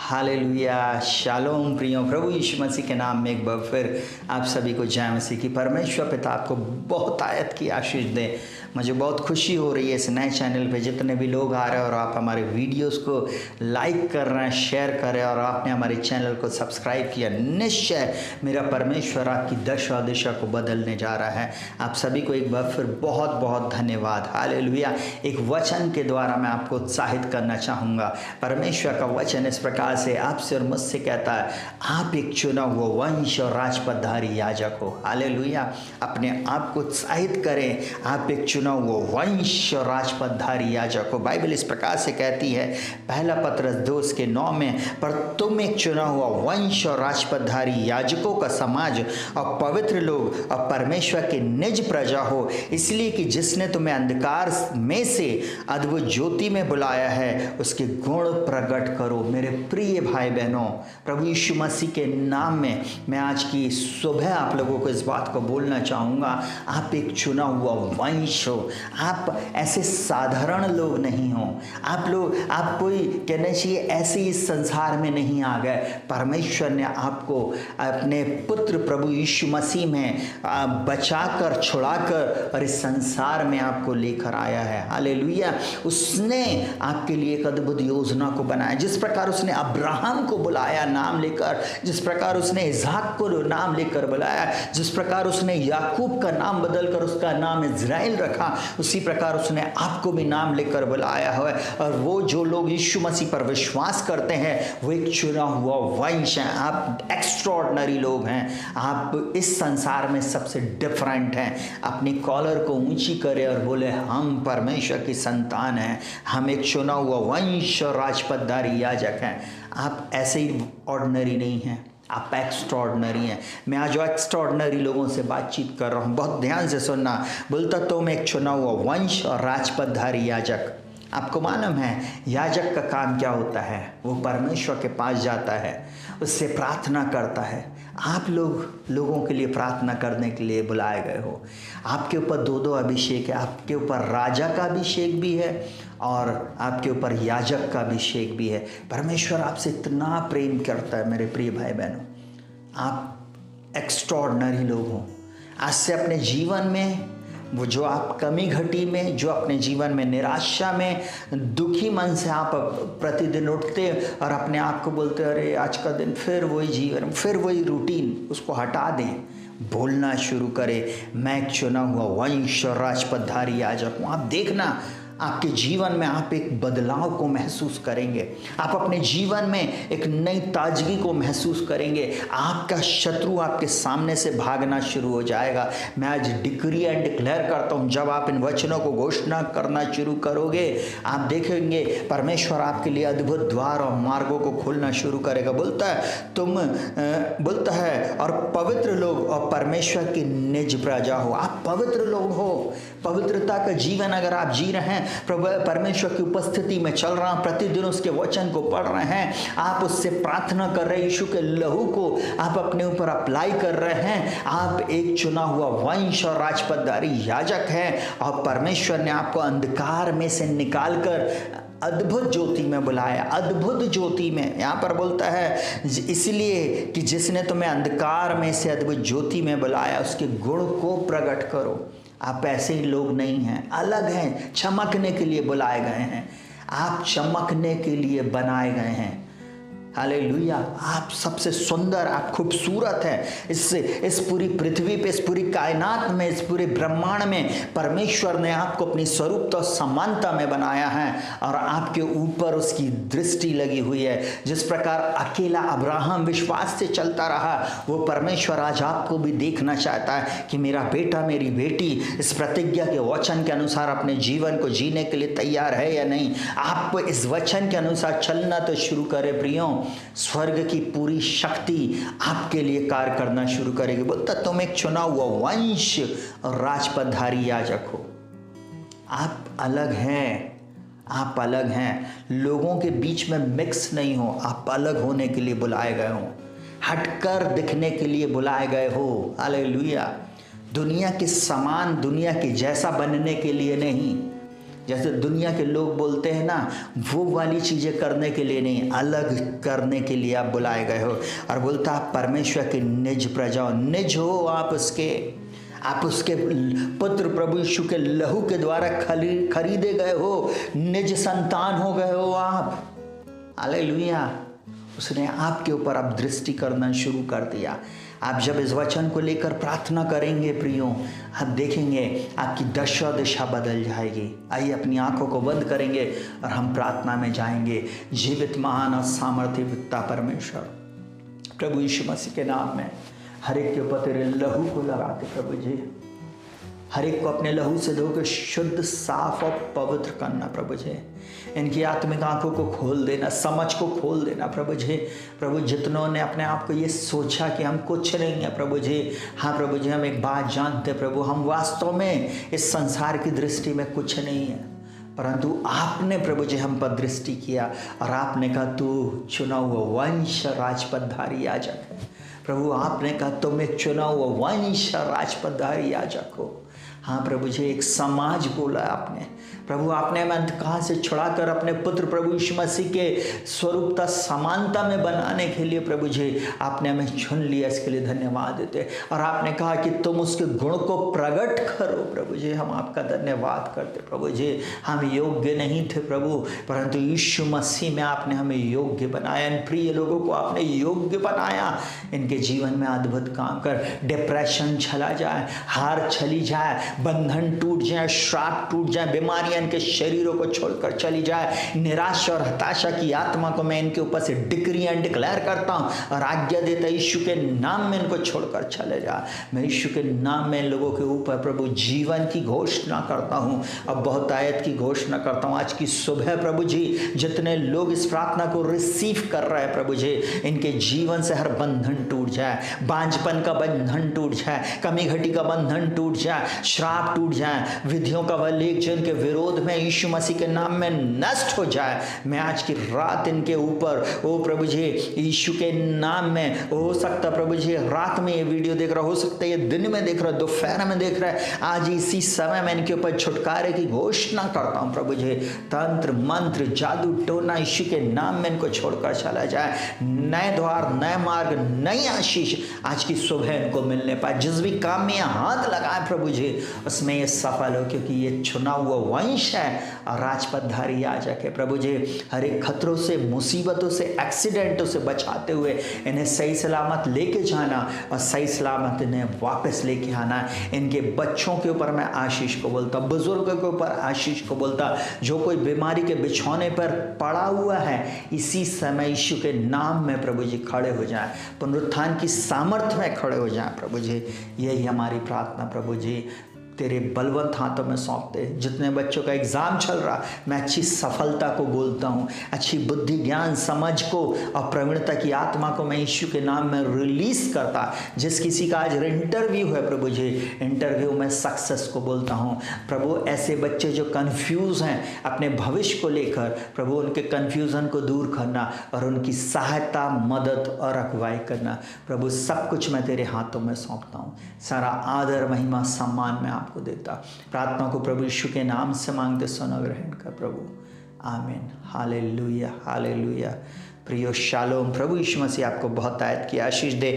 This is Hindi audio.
हालेलुया, शालोम प्रियो, प्रभु यीशु मसीह के नाम में एक बार फिर आप सभी को जय मसीह की। परमेश्वर पिता आपको बहुत आयत की आशीष दे। मुझे बहुत खुशी हो रही है इस नए चैनल पे जितने भी लोग आ रहे हैं और आप हमारे वीडियोस को लाइक कर रहे हैं, शेयर कर रहे हैं और आपने हमारे चैनल को सब्सक्राइब किया। निश्चय मेरा परमेश्वर आपकी दशा दिशा को बदलने जा रहा है। आप सभी को एक बार फिर बहुत बहुत धन्यवाद। हालेलुया। एक वचन के द्वारा मैं आपको उत्साहित करना चाहूँगा। परमेश्वर का वचन इस प्रकार से आपसे और मुझसे कहता है, आप एक चुना हुआ वंश और राजपदधारी याजक हो। हालेलुया। अपने आप को उत्साहित करें, आप एक चुना हुआ वंश और राजपदधारी याजक हो। बाइबल इस प्रकार से कहती है, पहला पत्रस 2:9 में, पर तुम एक चुना हुआ वंश और राजपदधारी याजकों का समाज और पवित्र लोग और परमेश्वर के निज प्रजा हो, इसलिए कि जिसने तुम्हें अंधकार में से अद्भुत ज्योति में बुलाया है उसके गुण प्रकट करो। मेरे प्रिय भाई बहनों, प्रभु यीशु मसीह के नाम में मैं आज की सुबह आप लोगों को इस बात को बोलना चाहूँगा, आप एक चुना हुआ वंश हो। आप ऐसे साधारण लोग नहीं हो। आप कोई कहना चाहिए ऐसे इस संसार में नहीं आ गए। परमेश्वर ने आपको अपने पुत्र प्रभु यीशु मसीह में बचाकर, छुड़ाकर और इस संसार में आपको लेकर आया है। हालेलुया। उसने आपके लिए एक अद्भुत योजना को बनाया। जिस प्रकार उसने अब्राहम को बुलाया नाम लेकर, जिस प्रकार उसने इसहाक को नाम लेकर बुलाया, जिस प्रकार उसने याकूब का नाम बदलकर उसका नाम इज़राइल रखा, उसी प्रकार उसने आपको भी नाम लेकर बुलाया है। और वो जो लोग यीशु मसीह पर विश्वास करते हैं वो एक चुना हुआ वंश है। आप एक्स्ट्रॉर्डनरी लोग हैं। आप इस संसार में सबसे डिफरेंट हैं। अपनी कॉलर को ऊंची करें और बोले, हम परमेश्वर की संतान हैं, हम एक चुना हुआ वंश और राजपदधारी याजक हैं। आप ऐसे ही ऑर्डिनरी नहीं हैं, आप एक्स्ट्रॉर्डनरी हैं। मैं आज एक्स्ट्रॉर्डनरी लोगों से बातचीत कर रहा हूँ, बहुत ध्यान से सुनना। बोलता तो मैं एक चुना हुआ वंश और राजपदधारी याजक। आपको मालूम है याजक का काम क्या होता है? वो परमेश्वर के पास जाता है, उससे प्रार्थना करता है। आप लोगों के लिए प्रार्थना करने के लिए बुलाए गए हो। आपके ऊपर दो अभिषेक है। आपके ऊपर राजा का अभिषेक भी है और आपके ऊपर याजक का अभिषेक भी है। परमेश्वर आपसे इतना प्रेम करता है मेरे प्रिय भाई बहनों। आप एक्स्ट्रॉर्डनरी लोग हो। आज से अपने जीवन में वो जो आप कमी घटी में, जो अपने जीवन में निराशा में, दुखी मन से आप प्रतिदिन उठते और अपने आप को बोलते, अरे आज का दिन फिर वही जीवन, फिर वही रूटीन, उसको हटा दें। बोलना शुरू करें, मैं एक चुना हुआ वंश और राजपदधारी याजक हूँ। आप देखना आपके जीवन में आप एक बदलाव को महसूस करेंगे। आप अपने जीवन में एक नई ताजगी को महसूस करेंगे। आपका शत्रु आपके सामने से भागना शुरू हो जाएगा। मैं आज डिक्री एंड डिक्लेयर करता हूँ, जब आप इन वचनों को घोषणा करना शुरू करोगे, आप देखेंगे परमेश्वर आपके लिए अद्भुत द्वार और मार्गों को खोलना शुरू करेगा। बोलता है और पवित्र लोग और परमेश्वर की निज प्रजा हो। आप पवित्र लोग हो। पवित्रता का जीवन अगर आप जी रहे हैं, प्रभु परमेश्वर की उपस्थिति में चल रहा, प्रतिदिन उसके वचन को पढ़ रहे हैं, आप उससे प्रार्थना कर रहे हैं, यीशु के लहू को आप अपने ऊपर अप्लाई कर रहे हैं, आप एक चुना हुआ वंश और राजपदधारी याजक हैं और परमेश्वर ने आपको अंधकार में से निकालकर अद्भुत ज्योति में बुलाया। अद्भुत ज्योति में, यहाँ पर बोलता है इसलिए कि जिसने तुम्हें अंधकार में से अद्भुत ज्योति में बुलाया उसके गुण को प्रकट करो। आप ऐसे ही लोग नहीं हैं, अलग हैं, चमकने के लिए बुलाए गए हैं। आप चमकने के लिए बनाए गए हैं। हालेलुया। आप सबसे सुंदर, आप खूबसूरत हैं। इस पूरी पृथ्वी पे, इस पूरी कायनात में, इस पूरे ब्रह्मांड में परमेश्वर ने आपको अपनी स्वरूपता और समानता में बनाया है और आपके ऊपर उसकी दृष्टि लगी हुई है। जिस प्रकार अकेला अब्राहम विश्वास से चलता रहा, वो परमेश्वर आज आपको भी देखना चाहता है कि मेरा बेटा, मेरी बेटी इस प्रतिज्ञा के वचन के अनुसार अपने जीवन को जीने के लिए तैयार है या नहीं। आप इस वचन के अनुसार चलना तो शुरू करें प्रियों। स्वर्ग की पूरी शक्ति आपके लिए कार्य करना शुरू करेगी। बोलता तुम एक चुना हुआ वंश और राजपदधारी याजक हो। आप अलग हैं। आप अलग हैं। लोगों के बीच में मिक्स नहीं हो। आप अलग होने के लिए बुलाए गए हो, हटकर दिखने के लिए बुलाए गए हो। हालेलुया। दुनिया के समान, दुनिया के जैसा बनने के लिए नहीं। जैसे दुनिया के लोग बोलते हैं ना, वो वाली चीज़ें करने के लिए नहीं, अलग करने के लिए आप बुलाए गए हो। और बोलता आप परमेश्वर के निज प्रजा हो, निज हो आप उसके पुत्र प्रभु यीशु के लहू के द्वारा खरीदे गए हो, निज संतान हो गए हो आप। हालेलुया। उसने आपके ऊपर अब दृष्टि करना शुरू कर दिया। आप जब इस वचन को लेकर प्रार्थना करेंगे प्रियो, आप देखेंगे आपकी दिशा बदल जाएगी। आइए अपनी आंखों को बंद करेंगे और हम प्रार्थना में जाएंगे। जीवित महान और सामर्थ्य पिता परमेश्वर, प्रभु यीशु मसीह के नाम में हर एक के ऊपर तेरे लहू को लगाते प्रभु जी, हर एक को अपने लहू से धोकर शुद्ध, साफ और पवित्र करना प्रभु जी। इनकी आत्मिक आंखों को खोल देना, समझ को खोल देना प्रभु जी। प्रभु जितनों ने अपने आप को ये सोचा कि हम कुछ नहीं है प्रभु जी, हाँ प्रभु जी हम एक बात जानते प्रभु, हम वास्तव में इस संसार की दृष्टि में कुछ नहीं है, परंतु आपने प्रभु जी हम पर दृष्टि किया और आपने कहा तू चुना हुआ वंश राजपदधारी याजक है। प्रभु आपने कहा तुम एक चुना हुआ वंश राजपदधारी याजक हो। हाँ प्रभु जी, एक समाज बोला आपने प्रभु, आपने हमें अंधकार से छुड़ाकर अपने पुत्र प्रभु यीशु मसीह के स्वरूपता समानता में बनाने के लिए प्रभु जी आपने हमें चुन लिया, इसके लिए धन्यवाद देते। और आपने कहा कि तुम उसके गुण को प्रकट करो प्रभु जी, हम आपका धन्यवाद करते प्रभु जी। हम योग्य नहीं थे प्रभु, परंतु यीशु मसीह में आपने हमें योग्य बनाया। इन प्रिय लोगों को आपने योग्य बनाया, इनके जीवन में अद्भुत काम कर। डिप्रेशन चला जाए, हार चली जाए, बंधन टूट जाए, श्राप टूट जाए, बीमारियां इनके शरीरों को छोड़कर चली जाए। निराशा और हताशा की आत्मा को मैं इनके ऊपर से डिक्री एंड डिक्लेयर करता हूं और आज्ञा देता यीशु के नाम में इनको छोड़कर चले जा। मैं यीशु के नाम में इन लोगों के ऊपर प्रभु जीवन की घोषणा करता हूं, अब बहुतायत की घोषणा करता हूं। आज की सुबह प्रभु जी जितने लोग इस प्रार्थना को रिसीव कर रहे हैं प्रभु जी, इनके जीवन से हर बंधन टूट जाए, बांझपन का बंधन टूट जाए, कमी घटी का बंधन टूट जाए, श्राप टूट जाए, विधियों का वल्लेख जो इनके विरोध में यीशु मसीह के नाम में नष्ट हो जाए। मैं आज की रात इनके ऊपर ओ प्रभु जी यीशु के नाम में, हो सकता प्रभु जी रात में ये वीडियो देख रहा, हो सकता है ये दिन में देख रहा, दोपहर में देख रहा है, आज इसी समय मैं इनके ऊपर छुटकारे की घोषणा करता हूं प्रभु जी। तंत्र मंत्र जादू टोना यीशु के नाम में इनको छोड़कर चला जाए। नए द्वार, नए मार्ग, नई आशीष आज की सुबह इनको मिलने पाए। जिस भी काम में हाथ लगाए प्रभु जी उसमें ये सफल हो, क्योंकि ये चुना हुआ वंश है और राजपदधारी याजक है प्रभु जी। हर एक खतरों से, मुसीबतों से, एक्सीडेंटों से बचाते हुए इन्हें सही सलामत लेके जाना और सही सलामत इन्हें वापस लेके आना। इनके बच्चों के ऊपर मैं आशीष को बोलता, बुजुर्गों के ऊपर आशीष को बोलता। जो कोई बीमारी के बिछौने पर पड़ा हुआ है इसी समय यीशु के नाम में प्रभु जी खड़े हो जाए, पुनरुत्थान की सामर्थ्य में खड़े हो जाए प्रभु जी। यही हमारी प्रार्थना प्रभु जी, तेरे बलवंत हाथों में सौंपते। जितने बच्चों का एग्ज़ाम चल रहा, मैं अच्छी सफलता को बोलता हूँ, अच्छी बुद्धि, ज्ञान, समझ को और प्रवीणता की आत्मा को मैं यीशु के नाम में रिलीज़ करता। जिस किसी का आज इंटरव्यू है प्रभु जी, इंटरव्यू में सक्सेस को बोलता हूँ प्रभु। ऐसे बच्चे जो कन्फ्यूज़ हैं अपने भविष्य को लेकर प्रभु, उनके कन्फ्यूज़न को दूर करना और उनकी सहायता, मदद और अगुवाई करना प्रभु। सब कुछ मैं तेरे हाथों में सौंपता हूँ। सारा आदर, महिमा, सम्मान मैं आपको देता। प्रार्थना को प्रभु यीशु के नाम से मांगते, सुनो, ग्रहण कर प्रभु। आमीन। Hallelujah, hallelujah. प्रियो शालोम। प्रभु यीशु मसीह आपको बहुत आयत की आशीष दे।